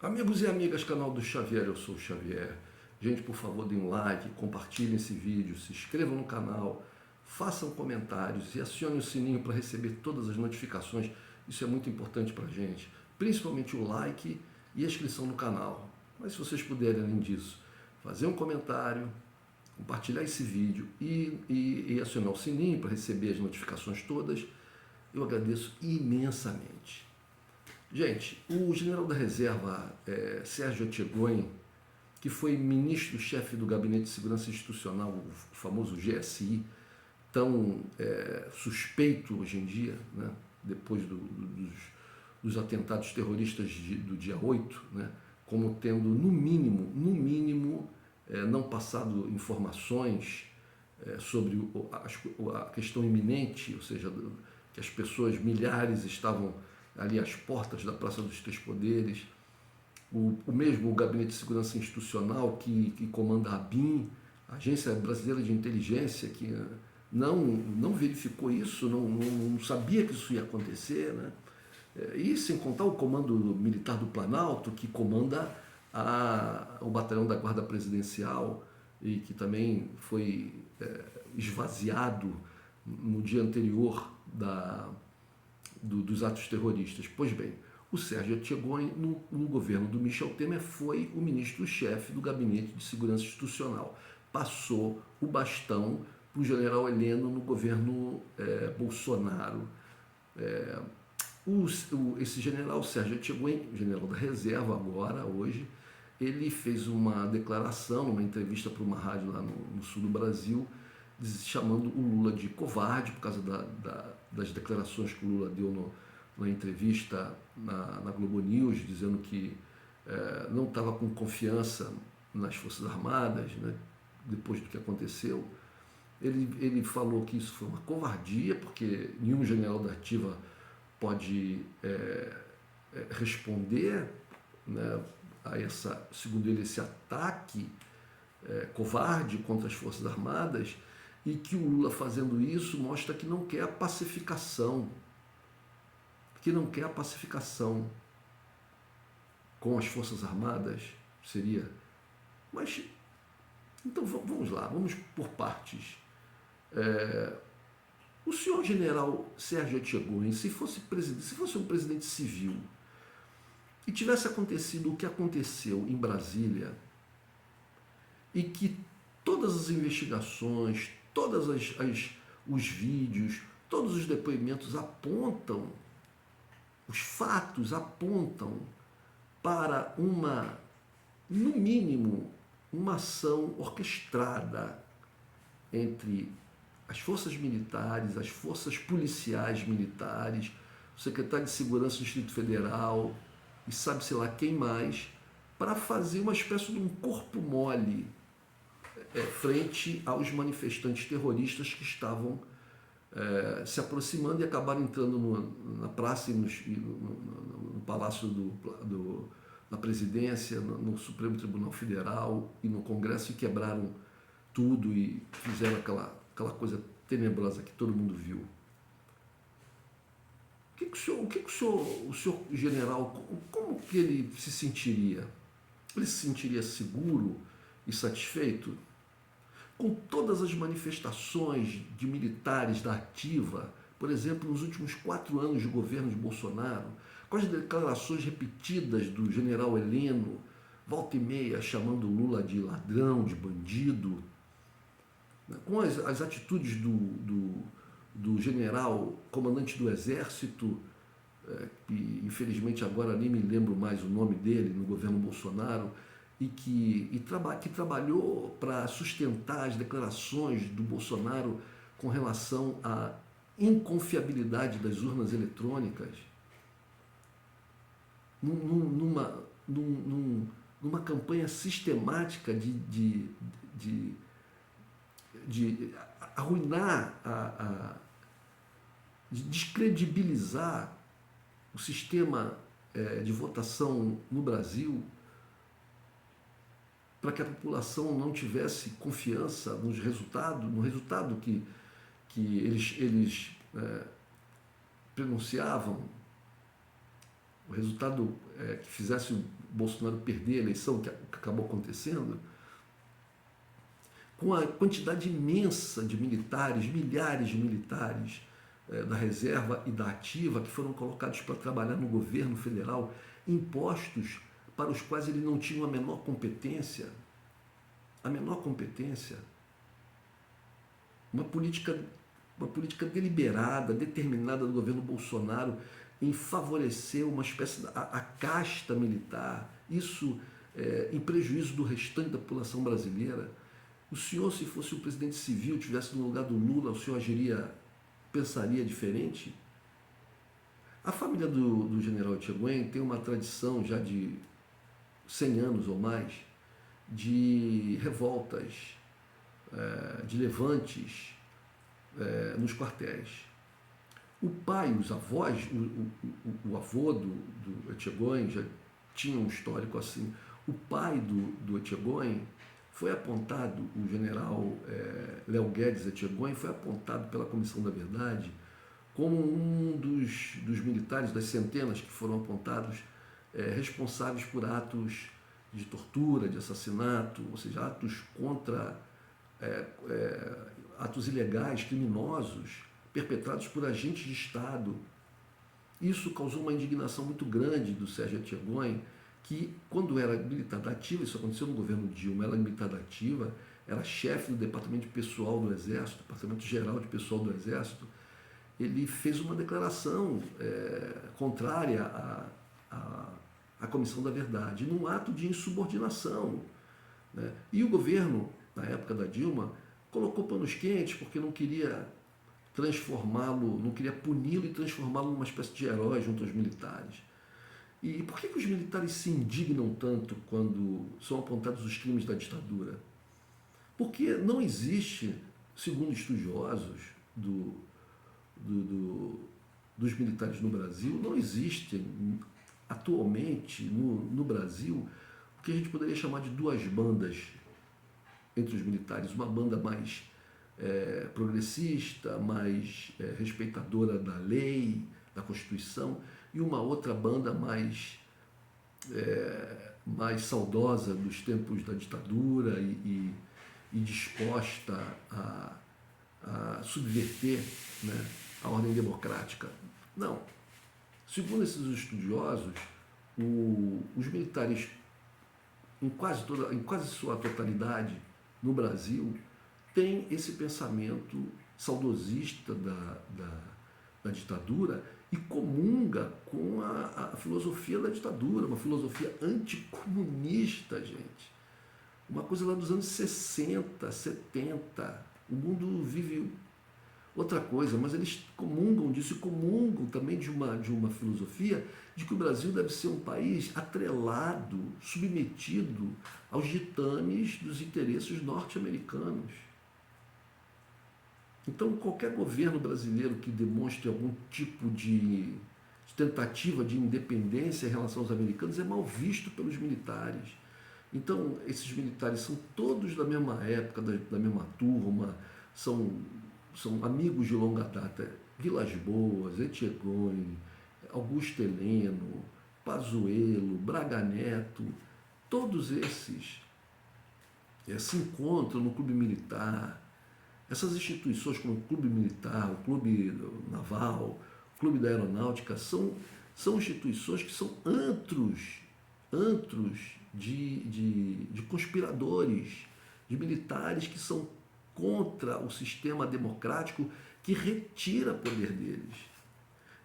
Amigos e amigas, canal do Xavier, eu sou o Xavier. Gente, por favor, deem um like, compartilhem esse vídeo, se inscrevam no canal, façam comentários e acionem o sininho para receber todas as notificações. Isso é muito importante para a gente, principalmente o like e a inscrição no canal. Mas se vocês puderem, além disso, fazer um comentário, compartilhar esse vídeo e acionar o sininho para receber as notificações todas, eu agradeço imensamente. Gente, o general da reserva Sérgio Etchegoyen, que foi ministro-chefe do Gabinete de Segurança Institucional, o famoso GSI, tão suspeito hoje em dia, né, depois dos atentados terroristas do dia 8, né, como tendo, no mínimo, não passado informações sobre a questão iminente, ou seja, que as pessoas, milhares, estavam ali às portas da Praça dos Três Poderes, o mesmo Gabinete de Segurança Institucional que comanda a ABIN, a Agência Brasileira de Inteligência, que não verificou isso, não sabia que isso ia acontecer, né? E sem contar o Comando Militar do Planalto, que comanda o Batalhão da Guarda Presidencial e que também foi esvaziado no dia anterior dos atos terroristas. Pois bem, o Sérgio Etchegoyen, no governo do Michel Temer, foi o ministro-chefe do Gabinete de Segurança Institucional. Passou o bastão para o general Heleno no governo Bolsonaro. Esse general, Sérgio Etchegoyen, general da reserva agora, hoje, ele fez uma declaração, uma entrevista para uma rádio lá no sul do Brasil, chamando o Lula de covarde por causa das declarações que o Lula deu na entrevista na Globo News, dizendo que não estava com confiança nas Forças Armadas, né, depois do que aconteceu. Ele falou que isso foi uma covardia, porque nenhum general da ativa pode responder, né, a segundo ele, esse ataque covarde contra as Forças Armadas, e que o Lula fazendo isso mostra que não quer a pacificação, com as Forças Armadas, seria. Mas, então vamos lá, vamos por partes. O senhor general Sérgio Etchegoyen, se fosse um presidente civil, e tivesse acontecido o que aconteceu em Brasília, e que todas as investigações, todos os vídeos, todos os depoimentos apontam, os fatos apontam para no mínimo, uma ação orquestrada entre as forças militares, as forças policiais militares, o secretário de Segurança do Distrito Federal e sabe-se lá quem mais, para fazer uma espécie de um corpo mole frente aos manifestantes terroristas que estavam se aproximando e acabaram entrando na praça e no Palácio na Presidência, no Supremo Tribunal Federal e no Congresso, e quebraram tudo e fizeram aquela coisa tenebrosa que todo mundo viu. O senhor general, como que ele se sentiria? Ele se sentiria seguro e satisfeito com todas as manifestações de militares da ativa, por exemplo, nos últimos 4 anos de governo de Bolsonaro, com as declarações repetidas do general Heleno, volta e meia chamando Lula de ladrão, de bandido, com as atitudes do general comandante do Exército, que infelizmente agora nem me lembro mais o nome dele, no governo Bolsonaro, e que trabalhou para sustentar as declarações do Bolsonaro com relação à inconfiabilidade das urnas eletrônicas, numa campanha sistemática de arruinar, de descredibilizar o sistema de votação no Brasil, para que a população não tivesse confiança no resultado que eles pronunciavam. o resultado que fizesse o Bolsonaro perder a eleição, que acabou acontecendo, com a quantidade imensa de militares, milhares de militares da reserva e da ativa que foram colocados para trabalhar no governo federal, impostos para os quais ele não tinha a menor competência, uma política deliberada, determinada do governo Bolsonaro em favorecer uma espécie a casta militar, isso em prejuízo do restante da população brasileira. O senhor, se fosse um presidente civil, tivesse no lugar do Lula, o senhor pensaria diferente? A família do general Echegüen tem uma tradição já de 100 anos ou mais de revoltas, de levantes nos quartéis. O pai, os avós, o avô do Echegüen já tinha um histórico assim. O pai do Echegüen foi apontado, o general Léo Guedes Echegüen foi apontado pela Comissão da Verdade como um dos militares, das centenas que foram apontados, responsáveis por atos de tortura, de assassinato, ou seja, atos ilegais, criminosos, perpetrados por agentes de Estado. Isso causou uma indignação muito grande do Sérgio Echegüen, que quando era militar da ativa, isso aconteceu no governo Dilma, ela era militar da ativa, era chefe do Departamento de Pessoal do Exército, Departamento Geral de Pessoal do Exército, ele fez uma declaração contrária à Comissão da Verdade, num ato de insubordinação, né? E o governo, na época da Dilma, colocou panos quentes porque não queria transformá-lo, não queria puni-lo e transformá-lo numa espécie de herói junto aos militares. E por que os militares se indignam tanto quando são apontados os crimes da ditadura? Porque não existe, segundo estudiosos dos militares no Brasil, não existe atualmente no Brasil o que a gente poderia chamar de duas bandas entre os militares. Uma banda mais progressista, mais respeitadora da lei, da Constituição, e uma outra banda mais saudosa dos tempos da ditadura e disposta a subverter, né, a ordem democrática. Não. Segundo esses estudiosos, os militares, em quase sua totalidade no Brasil, têm esse pensamento saudosista da ditadura e comunga com a filosofia da ditadura, uma filosofia anticomunista, gente. Uma coisa lá dos anos 60, 70. O mundo vive outra coisa, mas eles comungam disso e comungam também de uma filosofia de que o Brasil deve ser um país atrelado, submetido aos ditames dos interesses norte-americanos. Então, qualquer governo brasileiro que demonstre algum tipo de tentativa de independência em relação aos americanos é mal visto pelos militares. Então, esses militares são todos da mesma época, da mesma turma, são amigos de longa data. Vilas Boas, Echegüen, Augusto Heleno, Pazuello, Braga Neto, todos esses se encontram no clube militar. Essas instituições como o Clube Militar, o Clube Naval, o Clube da Aeronáutica, são instituições que são antros de conspiradores, de militares que são contra o sistema democrático que retira poder deles.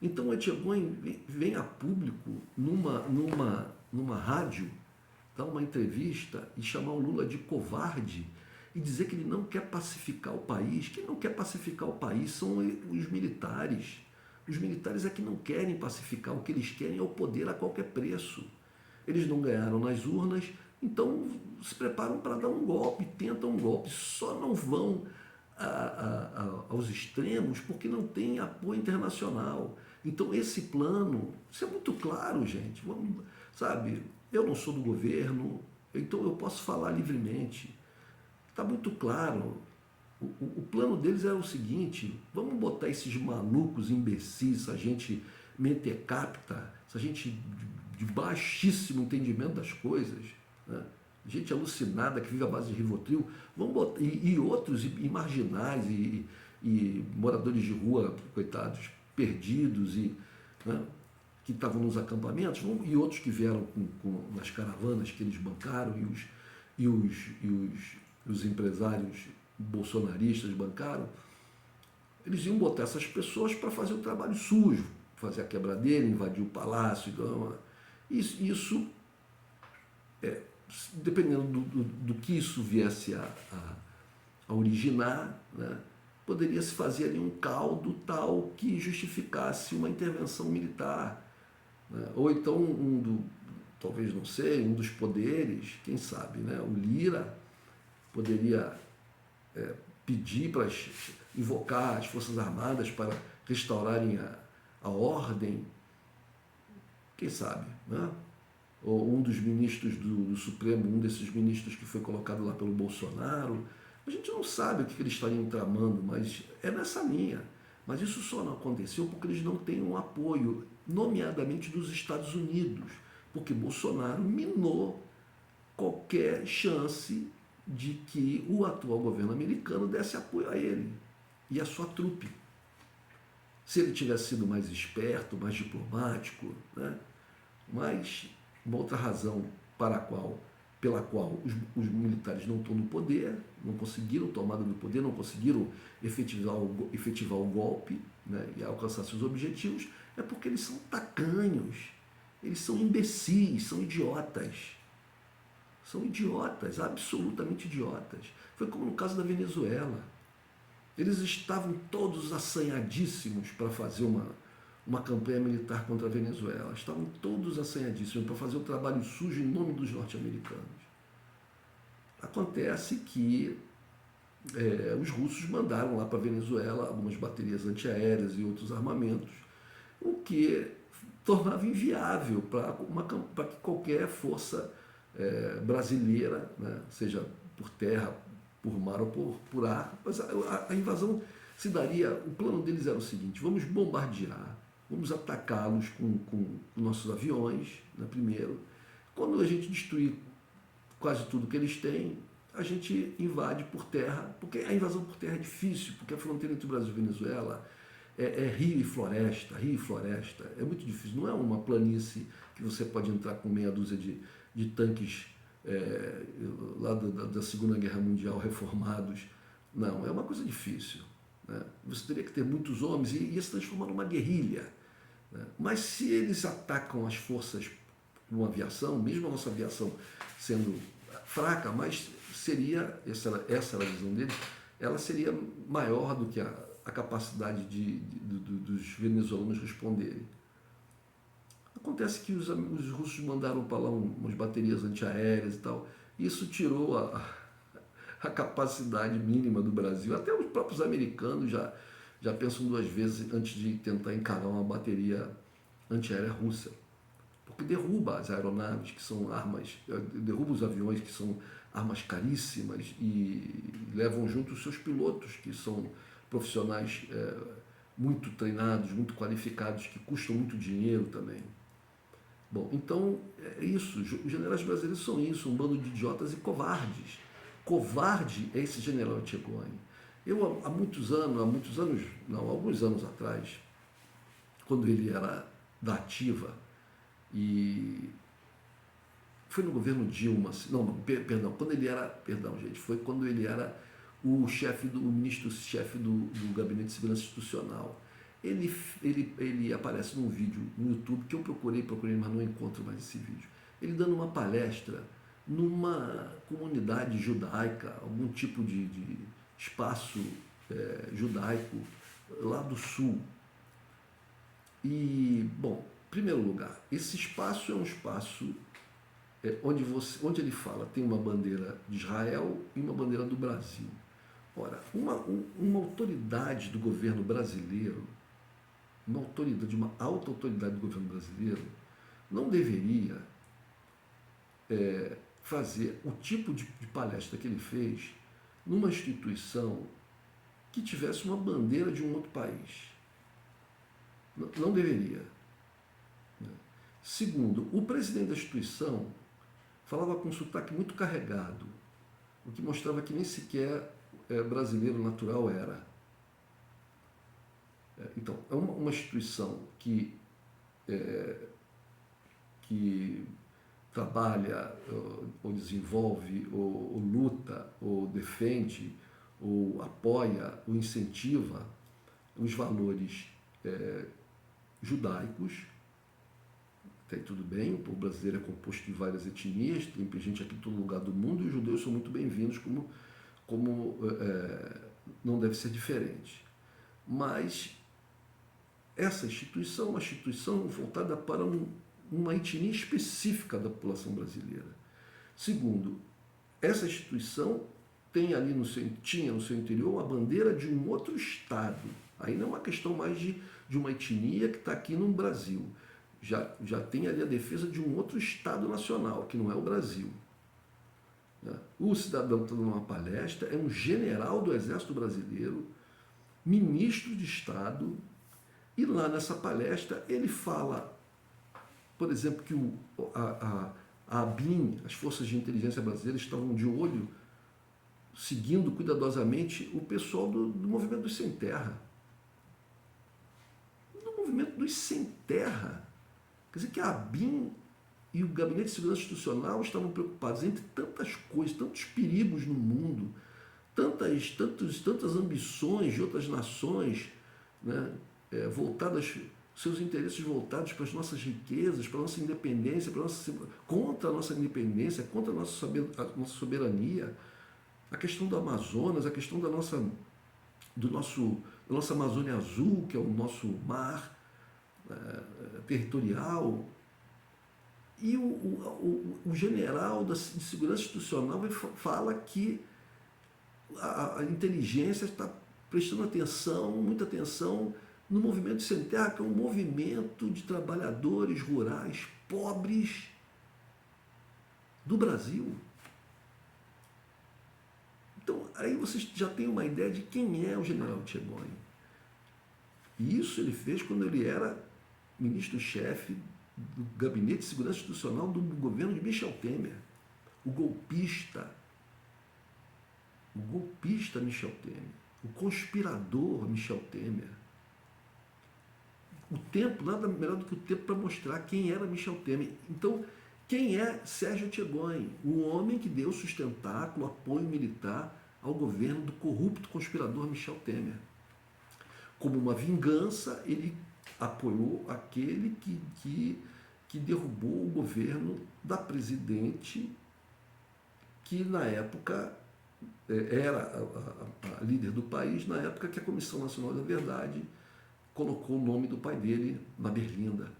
Então o Echegüen vem a público numa rádio, dar uma entrevista e chamar o Lula de covarde e dizer que ele não quer pacificar o país. Quem não quer pacificar o país são os militares. Os militares é que não querem pacificar, o que eles querem é o poder a qualquer preço. Eles não ganharam nas urnas, então se preparam para dar um golpe, tentam um golpe, só não vão aos extremos porque não tem apoio internacional. Então esse plano, isso é muito claro, gente. Sabe, eu não sou do governo, então eu posso falar livremente. Está muito claro. O plano deles era o seguinte: vamos botar esses malucos, imbecis, essa gente mentecapta, essa gente de baixíssimo entendimento das coisas, né? Gente alucinada que vive à base de Rivotril, vamos botar, e outros, e marginais, e moradores de rua, coitados, perdidos, né, que estavam nos acampamentos, e outros que vieram nas caravanas que eles bancaram, os empresários bolsonaristas bancaram, eles iam botar essas pessoas para fazer o trabalho sujo, fazer a quebradeira, invadir o palácio. Isso dependendo do que isso viesse a originar, né, poderia se fazer ali um caldo tal que justificasse uma intervenção militar, né? Ou então talvez, não sei, um dos poderes, quem sabe, né? O Lira poderia pedir para invocar as Forças Armadas para restaurarem a ordem, quem sabe, né? Ou um dos ministros do Supremo, um desses ministros que foi colocado lá pelo Bolsonaro. A gente não sabe o que eles estariam tramando, mas é nessa linha. Mas isso só não aconteceu porque eles não têm um apoio, nomeadamente dos Estados Unidos, porque Bolsonaro minou qualquer chance de que o atual governo americano desse apoio a ele e a sua trupe. Se ele tivesse sido mais esperto, mais diplomático, né? Mas uma outra razão pela qual os militares não estão no poder, não conseguiram tomada do poder, não conseguiram efetivar o golpe, né, e alcançar seus objetivos, é porque eles são tacanhos, eles são imbecis, são idiotas. São idiotas, absolutamente idiotas. Foi como no caso da Venezuela. Eles estavam todos assanhadíssimos para fazer uma campanha militar contra a Venezuela. Estavam todos assanhadíssimos para fazer o trabalho sujo em nome dos norte-americanos. Acontece que os russos mandaram lá para a Venezuela algumas baterias antiaéreas e outros armamentos, o que tornava inviável para que qualquer força brasileira, né, seja por terra, por mar ou por ar, mas a invasão se daria. O plano deles era o seguinte: vamos bombardear, vamos atacá-los com nossos aviões, né, primeiro. Quando a gente destruir quase tudo que eles têm, a gente invade por terra, porque a invasão por terra é difícil, porque a fronteira entre o Brasil e a Venezuela é rio e floresta, é muito difícil, não é uma planície que você pode entrar com meia dúzia de tanques lá da Segunda Guerra Mundial reformados. Não, é uma coisa difícil, né? Você teria que ter muitos homens e ia se transformar numa guerrilha, né? Mas se eles atacam as forças com aviação, mesmo a nossa aviação sendo fraca, mas seria, essa era a visão deles, ela seria maior do que a capacidade dos venezuelanos responderem. Acontece que os russos mandaram para lá umas baterias antiaéreas e tal. Isso tirou a capacidade mínima do Brasil. Até os próprios americanos já pensam duas vezes antes de tentar encarar uma bateria antiaérea russa. Porque derruba as aeronaves, que são armas, derruba os aviões, que são armas caríssimas, e levam junto os seus pilotos, que são profissionais muito treinados, muito qualificados, que custam muito dinheiro também. Bom, então é isso. Os generais brasileiros são isso, um bando de idiotas e covardes. Covarde é esse general Etchegoni. Eu, alguns anos atrás, quando ele era da ativa, e foi no governo Dilma, foi quando ele era o ministro-chefe do Gabinete de Segurança Institucional. Ele aparece num vídeo no YouTube que eu procurei, mas não encontro mais esse vídeo. Ele dando uma palestra numa comunidade judaica, algum tipo de espaço judaico lá do sul. E, bom, em primeiro lugar, esse espaço é um espaço onde ele fala, tem uma bandeira de Israel e uma bandeira do Brasil. Ora, uma autoridade do governo brasileiro, uma alta autoridade do governo brasileiro, não deveria fazer o tipo de palestra que ele fez numa instituição que tivesse uma bandeira de um outro país. Não deveria. Segundo, o presidente da instituição falava com um sotaque muito carregado, o que mostrava que nem sequer brasileiro natural era. Então, é uma instituição que trabalha, ou desenvolve, ou luta, ou defende, ou apoia, ou incentiva os valores judaicos. Até aí tudo bem, o povo brasileiro é composto de várias etnias, tem gente aqui em todo lugar do mundo, e os judeus são muito bem-vindos, como não deve ser diferente. Mas essa instituição é uma instituição voltada para uma etnia específica da população brasileira. Segundo, essa instituição tinha no seu interior uma bandeira de um outro Estado. Aí não é uma questão mais de uma etnia que está aqui no Brasil. Já tem ali a defesa de um outro Estado nacional, que não é o Brasil. O cidadão que está dando uma palestra é um general do Exército Brasileiro, ministro de Estado, e lá nessa palestra ele fala, por exemplo, que a ABIN, as forças de inteligência brasileiras, estavam de olho, seguindo cuidadosamente o pessoal do movimento dos sem terra. Do movimento dos sem terra. Quer dizer que a ABIN e o Gabinete de Segurança Institucional estavam preocupados entre tantas coisas, tantos perigos no mundo, tantas ambições de outras nações, né, seus interesses voltados para as nossas riquezas, para a nossa independência, contra a nossa independência, contra a nossa soberania, a questão do Amazonas, a questão da nossa Amazônia Azul, que é o nosso mar territorial. E o general de segurança institucional fala que a inteligência está prestando atenção, muita atenção, no movimento Sem Terra, que é um movimento de trabalhadores rurais pobres do Brasil. Então, aí vocês já têm uma ideia de quem é o general Etchegóin. E isso ele fez quando ele era ministro-chefe do Gabinete de Segurança Institucional do governo de Michel Temer. O golpista Michel Temer. O conspirador Michel Temer. O tempo, nada melhor do que o tempo para mostrar quem era Michel Temer. Então, quem é Sérgio Etchegóin? O homem que deu sustentáculo, apoio militar ao governo do corrupto conspirador Michel Temer. Como uma vingança, ele apoiou aquele que derrubou o governo da presidente que, na época, era a líder do país, na época que a Comissão Nacional da Verdade colocou o nome do pai dele na berlinda.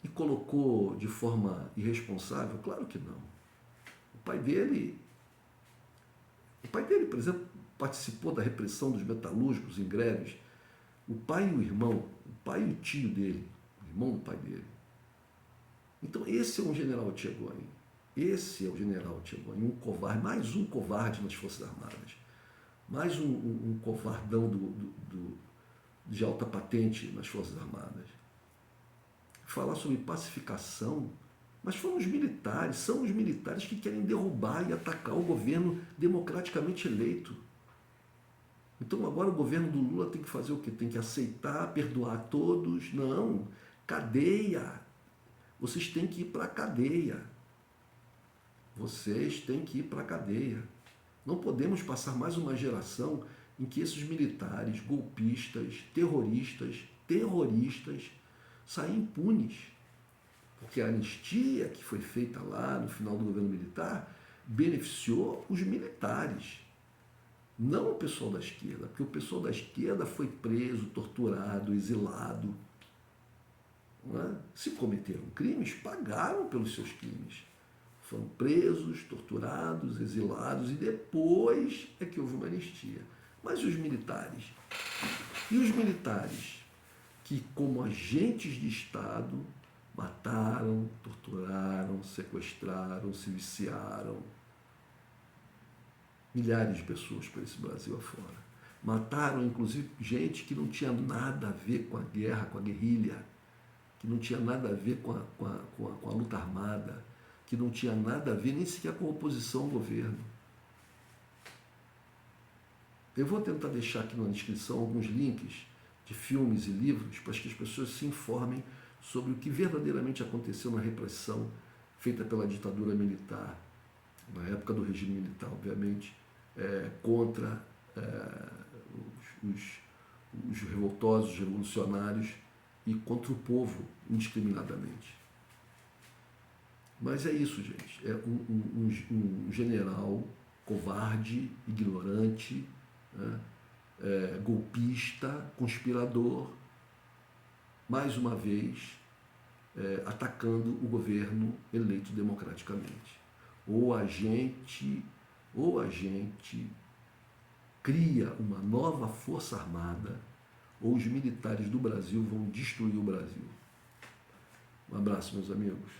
E colocou de forma irresponsável? Claro que não. O pai dele, por exemplo, participou da repressão dos metalúrgicos em greves. O pai e o irmão, o pai e o tio dele, o irmão do pai dele. Então esse é um general Etchegóin. Esse é o general Etchegóin, um covarde, mais um covarde nas Forças Armadas. Mais um covardão de alta patente nas Forças Armadas. Falar sobre pacificação, mas são os militares que querem derrubar e atacar o governo democraticamente eleito. Então agora o governo do Lula tem que fazer o quê? Tem que aceitar, perdoar todos? Não, cadeia. Vocês têm que ir para a cadeia. Vocês têm que ir para a cadeia. Não podemos passar mais uma geração em que esses militares, golpistas, terroristas, saem impunes. Porque a anistia que foi feita lá no final do governo militar beneficiou os militares, não o pessoal da esquerda, porque o pessoal da esquerda foi preso, torturado, exilado. Não é? Se cometeram crimes, pagaram pelos seus crimes. Foram presos, torturados, exilados, e depois é que houve uma anistia. Mas os militares? E os militares que, como agentes de Estado, mataram, torturaram, sequestraram, se viciaram milhares de pessoas por esse Brasil afora. Mataram, inclusive, gente que não tinha nada a ver com a guerra, com a guerrilha. que não tinha nada a ver com a luta armada, que não tinha nada a ver nem sequer com a oposição ao governo. Eu vou tentar deixar aqui na descrição alguns links de filmes e livros para que as pessoas se informem sobre o que verdadeiramente aconteceu na repressão feita pela ditadura militar, na época do regime militar, obviamente, contra os revoltosos, os revolucionários e contra o povo indiscriminadamente. Mas é isso, gente. É um general covarde, ignorante, né? Golpista, conspirador, mais uma vez atacando o governo eleito democraticamente. Ou a gente cria uma nova força armada, ou os militares do Brasil vão destruir o Brasil. Um abraço, meus amigos.